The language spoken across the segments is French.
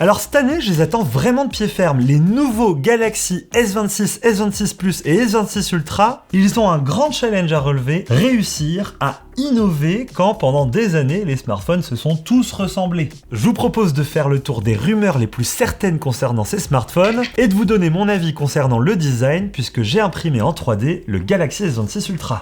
Alors cette année, je les attends vraiment de pied ferme. Les nouveaux Galaxy S26, S26 Plus et S26 Ultra, ils ont un grand challenge à relever, réussir à innover quand pendant des années les smartphones se sont tous ressemblés. Je vous propose de faire le tour des rumeurs les plus certaines concernant ces smartphones et de vous donner mon avis concernant le design puisque j'ai imprimé en 3D le Galaxy S26 Ultra.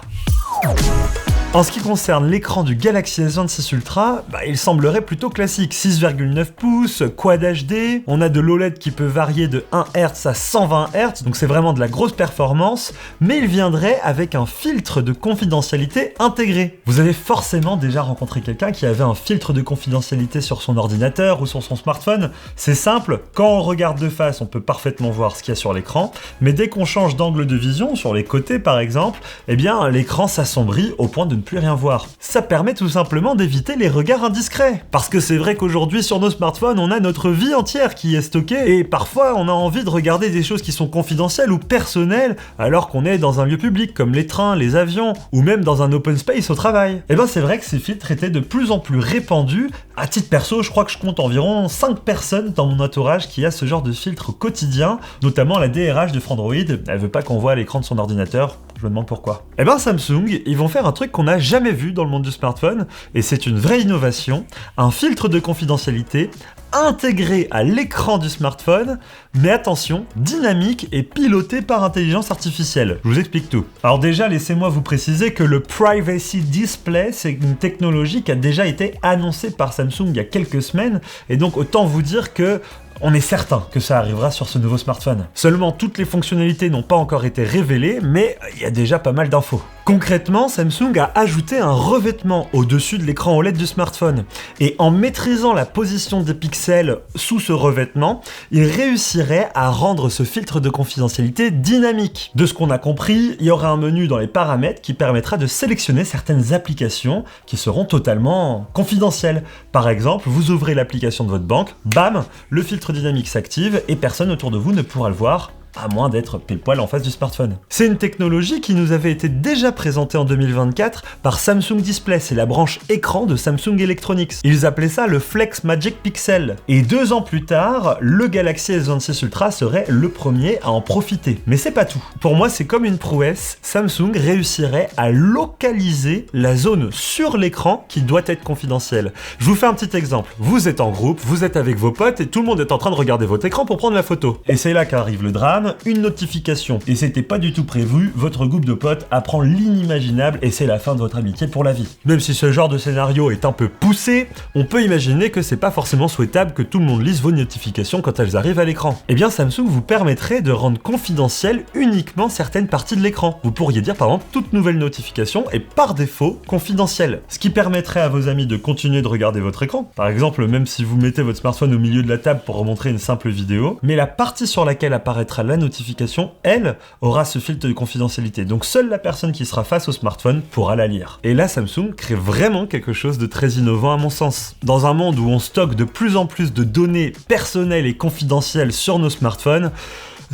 En ce qui concerne l'écran du Galaxy S26 Ultra, il semblerait plutôt classique, 6,9 pouces, Quad HD, on a de l'OLED qui peut varier de 1 Hz à 120 Hz, donc c'est vraiment de la grosse performance, mais il viendrait avec un filtre de confidentialité intégré. Vous avez forcément déjà rencontré quelqu'un qui avait un filtre de confidentialité sur son ordinateur ou sur son smartphone. C'est simple, quand on regarde de face, on peut parfaitement voir ce qu'il y a sur l'écran, mais dès qu'on change d'angle de vision, sur les côtés par exemple, l'écran s'assombrit au point de ne plus rien voir. Ça permet tout simplement d'éviter les regards indiscrets. Parce que c'est vrai qu'aujourd'hui sur nos smartphones, on a notre vie entière qui est stockée et parfois on a envie de regarder des choses qui sont confidentielles ou personnelles alors qu'on est dans un lieu public comme les trains, les avions ou même dans un open space au travail. Et c'est vrai que ces filtres étaient de plus en plus répandus. À titre perso, je crois que je compte environ 5 personnes dans mon entourage qui a ce genre de filtre au quotidien, notamment la DRH de Frandroid. Elle veut pas qu'on voit l'écran de son ordinateur. Je me demande pourquoi. Samsung, ils vont faire un truc qu'on n'a jamais vu dans le monde du smartphone, et c'est une vraie innovation, un filtre de confidentialité intégré à l'écran du smartphone, mais attention, dynamique et piloté par intelligence artificielle. Je vous explique tout. Alors déjà, laissez-moi vous préciser que le Privacy Display, c'est une technologie qui a déjà été annoncée par Samsung il y a quelques semaines, et donc autant vous dire que on est certain que ça arrivera sur ce nouveau smartphone. Seulement, toutes les fonctionnalités n'ont pas encore été révélées, mais il y a déjà pas mal d'infos. Concrètement, Samsung a ajouté un revêtement au-dessus de l'écran OLED du smartphone. Et en maîtrisant la position des pixels sous ce revêtement, il réussirait à rendre ce filtre de confidentialité dynamique. De ce qu'on a compris, il y aura un menu dans les paramètres qui permettra de sélectionner certaines applications qui seront totalement confidentielles. Par exemple, vous ouvrez l'application de votre banque, bam, le filtre dynamique s'active et personne autour de vous ne pourra le voir, à moins d'être pile poil en face du smartphone. C'est une technologie qui nous avait été déjà présentée en 2024 par Samsung Display, c'est la branche écran de Samsung Electronics. Ils appelaient ça le Flex Magic Pixel. Et 2 ans plus tard, le Galaxy S26 Ultra serait le premier à en profiter. Mais c'est pas tout. Pour moi, c'est comme une prouesse, Samsung réussirait à localiser la zone sur l'écran qui doit être confidentielle. Je vous fais un petit exemple. Vous êtes en groupe, vous êtes avec vos potes et tout le monde est en train de regarder votre écran pour prendre la photo. Et c'est là qu'arrive le drame, une notification. Et c'était pas du tout prévu, votre groupe de potes apprend l'inimaginable et c'est la fin de votre amitié pour la vie. Même si ce genre de scénario est un peu poussé, on peut imaginer que c'est pas forcément souhaitable que tout le monde lise vos notifications quand elles arrivent à l'écran. Samsung vous permettrait de rendre confidentielles uniquement certaines parties de l'écran. Vous pourriez dire par exemple toute nouvelle notification est par défaut confidentielle. Ce qui permettrait à vos amis de continuer de regarder votre écran. Par exemple, même si vous mettez votre smartphone au milieu de la table pour montrer une simple vidéo, mais la partie sur laquelle apparaîtra la notification, elle, aura ce filtre de confidentialité. Donc seule la personne qui sera face au smartphone pourra la lire. Et là, Samsung crée vraiment quelque chose de très innovant à mon sens. Dans un monde où on stocke de plus en plus de données personnelles et confidentielles sur nos smartphones,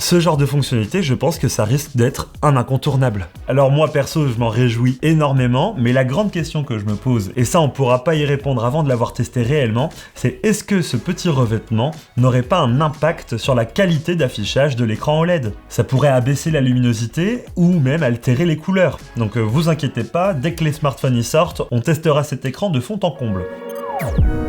ce genre de fonctionnalité, je pense que ça risque d'être un incontournable. Alors moi perso, je m'en réjouis énormément, mais la grande question que je me pose, et ça on pourra pas y répondre avant de l'avoir testé réellement, c'est est-ce que ce petit revêtement n'aurait pas un impact sur la qualité d'affichage de l'écran OLED ? Ça pourrait abaisser la luminosité ou même altérer les couleurs. Donc vous inquiétez pas, dès que les smartphones y sortent, on testera cet écran de fond en comble.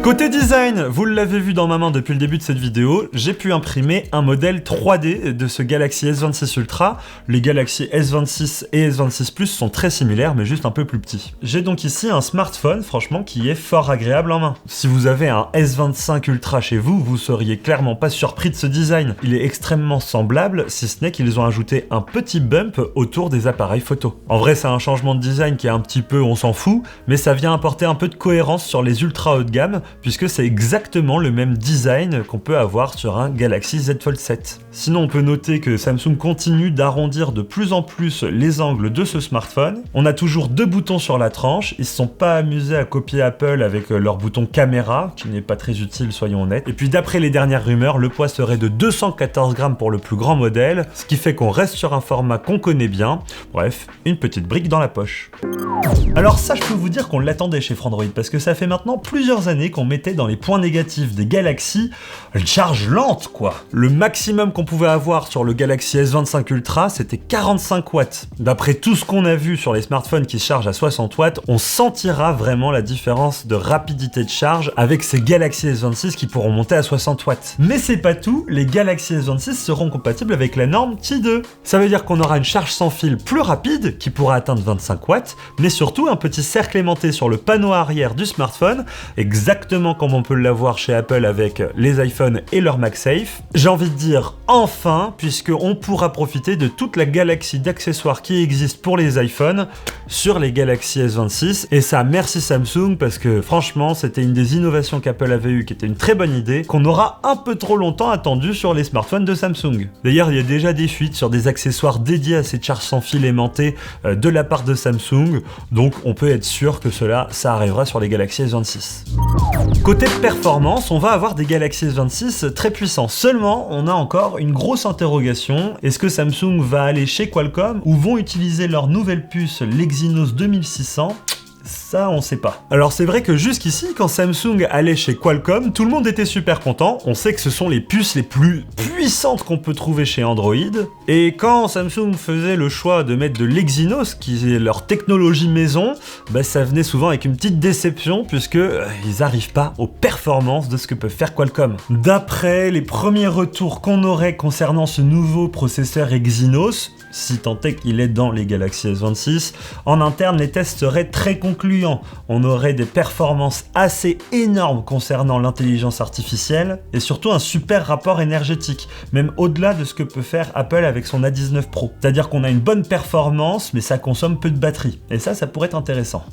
Côté design, vous l'avez vu dans ma main depuis le début de cette vidéo, j'ai pu imprimer un modèle 3D de ce Galaxy S26 Ultra. Les Galaxy S26 et S26 Plus sont très similaires mais juste un peu plus petits. J'ai donc ici un smartphone franchement qui est fort agréable en main. Si vous avez un S25 Ultra chez vous, vous seriez clairement pas surpris de ce design. Il est extrêmement semblable, si ce n'est qu'ils ont ajouté un petit bump autour des appareils photo. En vrai, c'est un changement de design qui est un petit peu on s'en fout, mais ça vient apporter un peu de cohérence sur les ultra haut de gamme, puisque c'est exactement le même design qu'on peut avoir sur un Galaxy Z Fold 7. Sinon, on peut noter que Samsung continue d'arrondir de plus en plus les angles de ce smartphone. On a toujours 2 boutons sur la tranche, ils se sont pas amusés à copier Apple avec leur bouton caméra, qui n'est pas très utile, soyons honnêtes. Et puis d'après les dernières rumeurs, le poids serait de 214 grammes pour le plus grand modèle, ce qui fait qu'on reste sur un format qu'on connaît bien. Bref, une petite brique dans la poche. Alors ça, je peux vous dire qu'on l'attendait chez Frandroid, parce que ça fait maintenant plusieurs plusieurs années qu'on mettait dans les points négatifs des Galaxy une charge lente, quoi. Le maximum qu'on pouvait avoir sur le Galaxy S25 Ultra, c'était 45 watts. D'après tout ce qu'on a vu sur les smartphones qui se chargent à 60 watts, on sentira vraiment la différence de rapidité de charge avec ces Galaxy S26 qui pourront monter à 60 watts. Mais c'est pas tout, les Galaxy S26 seront compatibles avec la norme Qi 2. Ça veut dire qu'on aura une charge sans fil plus rapide qui pourra atteindre 25 watts, mais surtout un petit cercle aimanté sur le panneau arrière du smartphone, exactement comme on peut l'avoir chez Apple avec les iPhones et leur MagSafe. J'ai envie de dire enfin, puisqu'on pourra profiter de toute la galaxie d'accessoires qui existe pour les iPhones sur les Galaxy S26, et ça merci Samsung, parce que franchement c'était une des innovations qu'Apple avait eu qui était une très bonne idée, qu'on aura un peu trop longtemps attendu sur les smartphones de Samsung. D'ailleurs il y a déjà des fuites sur des accessoires dédiés à ces charges sans fil aimantées de la part de Samsung, donc on peut être sûr que ça arrivera sur les Galaxy S26. Côté performance, on va avoir des Galaxy S26 très puissants. Seulement, on a encore une grosse interrogation. Est-ce que Samsung va aller chez Qualcomm ou vont utiliser leur nouvelle puce, l'Exynos 2600 ? Ça, on sait pas. Alors c'est vrai que jusqu'ici, quand Samsung allait chez Qualcomm, tout le monde était super content. On sait que ce sont les puces les plus puissantes qu'on peut trouver chez Android. Et quand Samsung faisait le choix de mettre de l'Exynos, qui est leur technologie maison, ça venait souvent avec une petite déception, puisque ils n'arrivent pas aux performances de ce que peut faire Qualcomm. D'après les premiers retours qu'on aurait concernant ce nouveau processeur Exynos, si tant est qu'il est dans les Galaxy S26, en interne les tests seraient très concluants. On aurait des performances assez énormes concernant l'intelligence artificielle et surtout un super rapport énergétique, même au-delà de ce que peut faire Apple avec son A19 Pro. C'est-à-dire qu'on a une bonne performance mais ça consomme peu de batterie. Et ça pourrait être intéressant.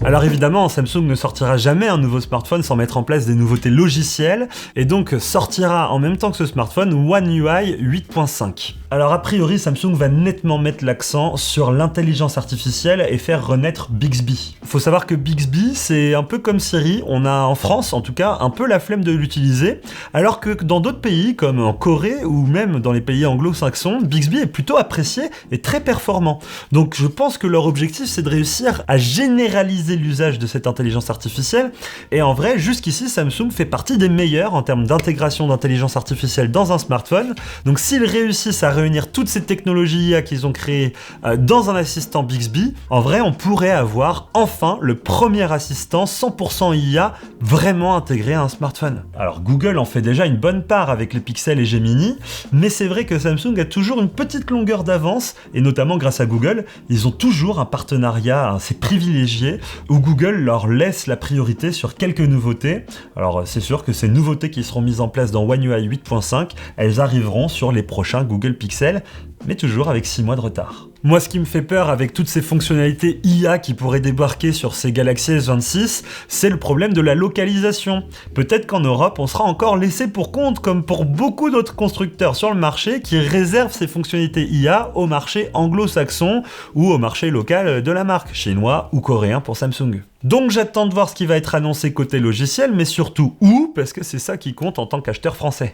Alors évidemment, Samsung ne sortira jamais un nouveau smartphone sans mettre en place des nouveautés logicielles, et donc sortira en même temps que ce smartphone One UI 8.5. Alors a priori, Samsung va nettement mettre l'accent sur l'intelligence artificielle et faire renaître Bixby. Faut savoir que Bixby, c'est un peu comme Siri, on a en France en tout cas un peu la flemme de l'utiliser, alors que dans d'autres pays comme en Corée ou même dans les pays anglo-saxons, Bixby est plutôt apprécié et très performant. Donc je pense que leur objectif c'est de réussir à généraliser l'usage de cette intelligence artificielle, et en vrai jusqu'ici Samsung fait partie des meilleurs en termes d'intégration d'intelligence artificielle dans un smartphone. Donc s'ils réussissent à réunir toutes ces technologies IA qu'ils ont créées dans un assistant Bixby, en vrai on pourrait avoir enfin le premier assistant 100% IA vraiment intégré à un smartphone. Alors Google en fait déjà une bonne part avec les Pixel et Gemini, mais c'est vrai que Samsung a toujours une petite longueur d'avance, et notamment grâce à Google, ils ont toujours un partenariat assez privilégié où Google leur laisse la priorité sur quelques nouveautés. Alors c'est sûr que ces nouveautés qui seront mises en place dans One UI 8.5, elles arriveront sur les prochains Google Pixel, mais toujours avec 6 mois de retard. Moi, ce qui me fait peur avec toutes ces fonctionnalités IA qui pourraient débarquer sur ces Galaxy S26, c'est le problème de la localisation. Peut-être qu'en Europe, on sera encore laissé pour compte, comme pour beaucoup d'autres constructeurs sur le marché qui réservent ces fonctionnalités IA au marché anglo-saxon ou au marché local de la marque, chinois ou coréen pour Samsung. Donc j'attends de voir ce qui va être annoncé côté logiciel, mais surtout où, parce que c'est ça qui compte en tant qu'acheteur français.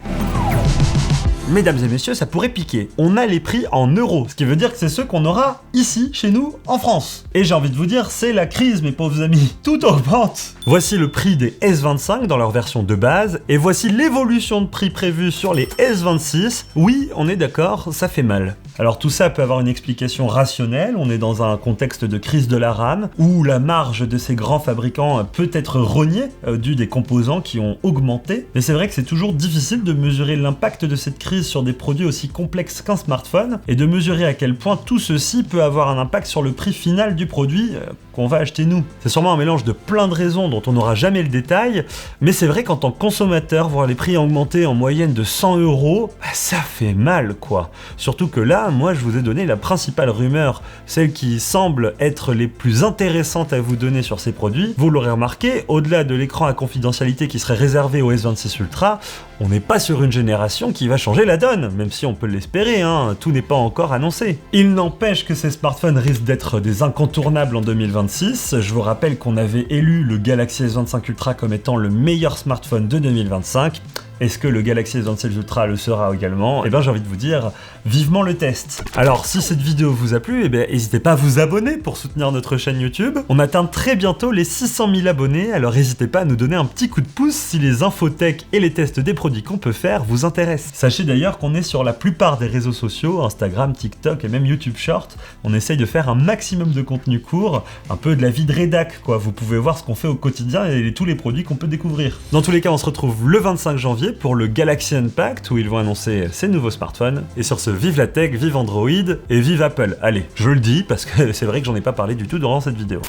Mesdames et messieurs, ça pourrait piquer. On a les prix en euros, ce qui veut dire que c'est ceux qu'on aura ici, chez nous, en France. Et j'ai envie de vous dire, c'est la crise, mes pauvres amis. Tout augmente. Voici le prix des S25 dans leur version de base, et voici l'évolution de prix prévue sur les S26. Oui, on est d'accord, ça fait mal. Alors tout ça peut avoir une explication rationnelle, on est dans un contexte de crise de la RAM, où la marge de ces grands fabricants peut être rognée, dû des composants qui ont augmenté. Mais c'est vrai que c'est toujours difficile de mesurer l'impact de cette crise sur des produits aussi complexes qu'un smartphone, et de mesurer à quel point tout ceci peut avoir un impact sur le prix final du produit qu'on va acheter nous. C'est sûrement un mélange de plein de raisons dont on n'aura jamais le détail, mais c'est vrai qu'en tant que consommateur, voir les prix augmenter en moyenne de 100 €, ça fait mal quoi. Surtout que là, moi je vous ai donné la principale rumeur, celle qui semble être les plus intéressantes à vous donner sur ces produits. Vous l'aurez remarqué, au-delà de l'écran à confidentialité qui serait réservé au S26 Ultra, on n'est pas sur une génération qui va changer la donne, même si on peut l'espérer, tout n'est pas encore annoncé. Il n'empêche que ces smartphones risquent d'être des incontournables en 2026. Je vous rappelle qu'on avait élu le Galaxy S25 Ultra comme étant le meilleur smartphone de 2025. Est-ce que le Galaxy S26 Ultra le sera également? Eh ben j'ai envie de vous dire, vivement le test. Alors si cette vidéo vous a plu, eh ben n'hésitez pas à vous abonner pour soutenir notre chaîne YouTube. On atteint très bientôt les 600 000 abonnés, alors n'hésitez pas à nous donner un petit coup de pouce si les infotech et les tests des produits qu'on peut faire vous intéressent. Sachez d'ailleurs qu'on est sur la plupart des réseaux sociaux, Instagram, TikTok et même YouTube Short. On essaye de faire un maximum de contenu court, un peu de la vie de rédac quoi. Vous pouvez voir ce qu'on fait au quotidien et tous les produits qu'on peut découvrir. Dans tous les cas, on se retrouve le 25 janvier pour le Galaxy Unpacked où ils vont annoncer ces nouveaux smartphones. Et sur ce, vive la tech, vive Android et vive Apple. Allez, je le dis parce que c'est vrai que j'en ai pas parlé du tout durant cette vidéo.